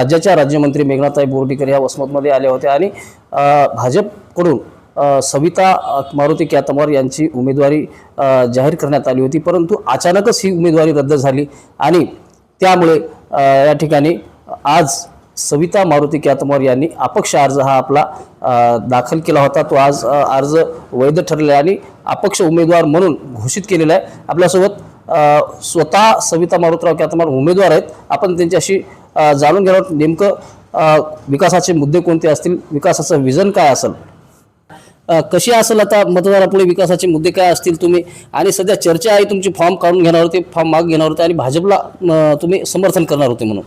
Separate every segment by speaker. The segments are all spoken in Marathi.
Speaker 1: राज्याच्या राज्यमंत्री मेघनाताई बोर्डीकर या वसमतमध्ये आल्या होत्या आणि भाजपकडून सविता मारुती केतमोर यांची उमेदवारी जाहीर करण्यात आली होती, परंतु अचानकच ही उमेदवारी रद्द झाली आणि त्यामुळे या ठिकाणी आज सविता मारुती केतमोर यांनी अपक्ष अर्ज हा आपला दाखल केला होता। तो आज अर्ज वैध ठरला आणि अपक्ष उमेदवार म्हणून घोषित केलेला आहे। आपल्यासोबत स्वतः सविता मारुतीराव केतमोर उमेदवार आहेत। आपण त्यांच्याशी जाणून घेणार आहोत नेमकं विकासाचे मुद्दे कोणते असतील, विकासाचं विजन काय असेल, कशी असेल आता मतदारापुढे विकासाचे मुद्दे काय असतील तुम्ही, आणि सध्या चर्चा आहे तुमची फॉर्म काढून घेणार होते, फॉर्म माग घेणार होते आणि भाजपला तुम्ही समर्थन करणार होते म्हणून।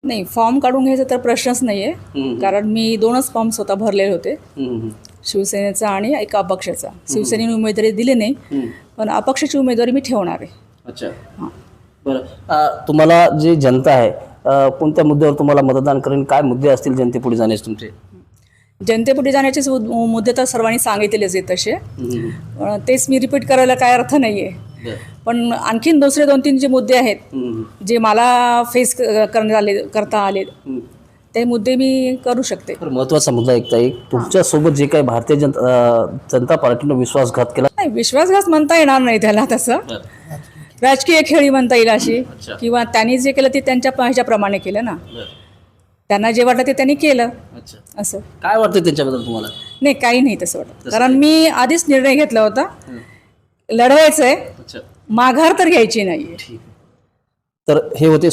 Speaker 2: नाही, फॉर्म काढून घ्यायचा तर प्रश्नच नाही आहे, कारण मी 2च फॉर्म स्वतः भरलेले होते, शिवसेनेचा आणि एका अपक्षाचा। शिवसेनेने उमेदवारी दिली नाही, पण अपक्षाची उमेदवारी मी ठेवणार आहे।
Speaker 1: अच्छा, बरं, तुम्हाला जी जनता आहे कोणत्या मुद्द्यावर तुम्हाला मतदान करेल, काय मुद्दे असतील जनतेपुढे जाण्याचे तुमचे?
Speaker 2: जनतेपुढे जाण्याचे मुद्दे तर सर्वांनी सांगितलेच आहेत तसे, तेच मी रिपीट करायला काय अर्थ नाही आहे। पण आणखीन दुसरे 2-3 जे मुद्दे आहेत जे मला फेस करता आले ते मुद्दे मी करू शकते।
Speaker 1: महत्त्वाचा मुद्दा एक तुमच्यासोबत जे काही भारतीय जनता पार्टीनं विश्वासघात केला,
Speaker 2: नाही विश्वासघात म्हणता येणार नाही त्याला, तसं राजकीय खेळी म्हणता येईल अशी, किंवा त्यांनी जे केलं ते त्यांच्या ह्याच्याप्रमाणे केलं ना, त्यांना जे वाटलं ते त्यांनी केलं। असं
Speaker 1: काय वाटतं त्यांच्याबद्दल तुम्हाला?
Speaker 2: नाही, काही नाही तसं वाटत, कारण मी आधीच निर्णय घेतला होता, लढवायचं आहे, माघार तर घ्यायची नाही।
Speaker 1: तर हे होते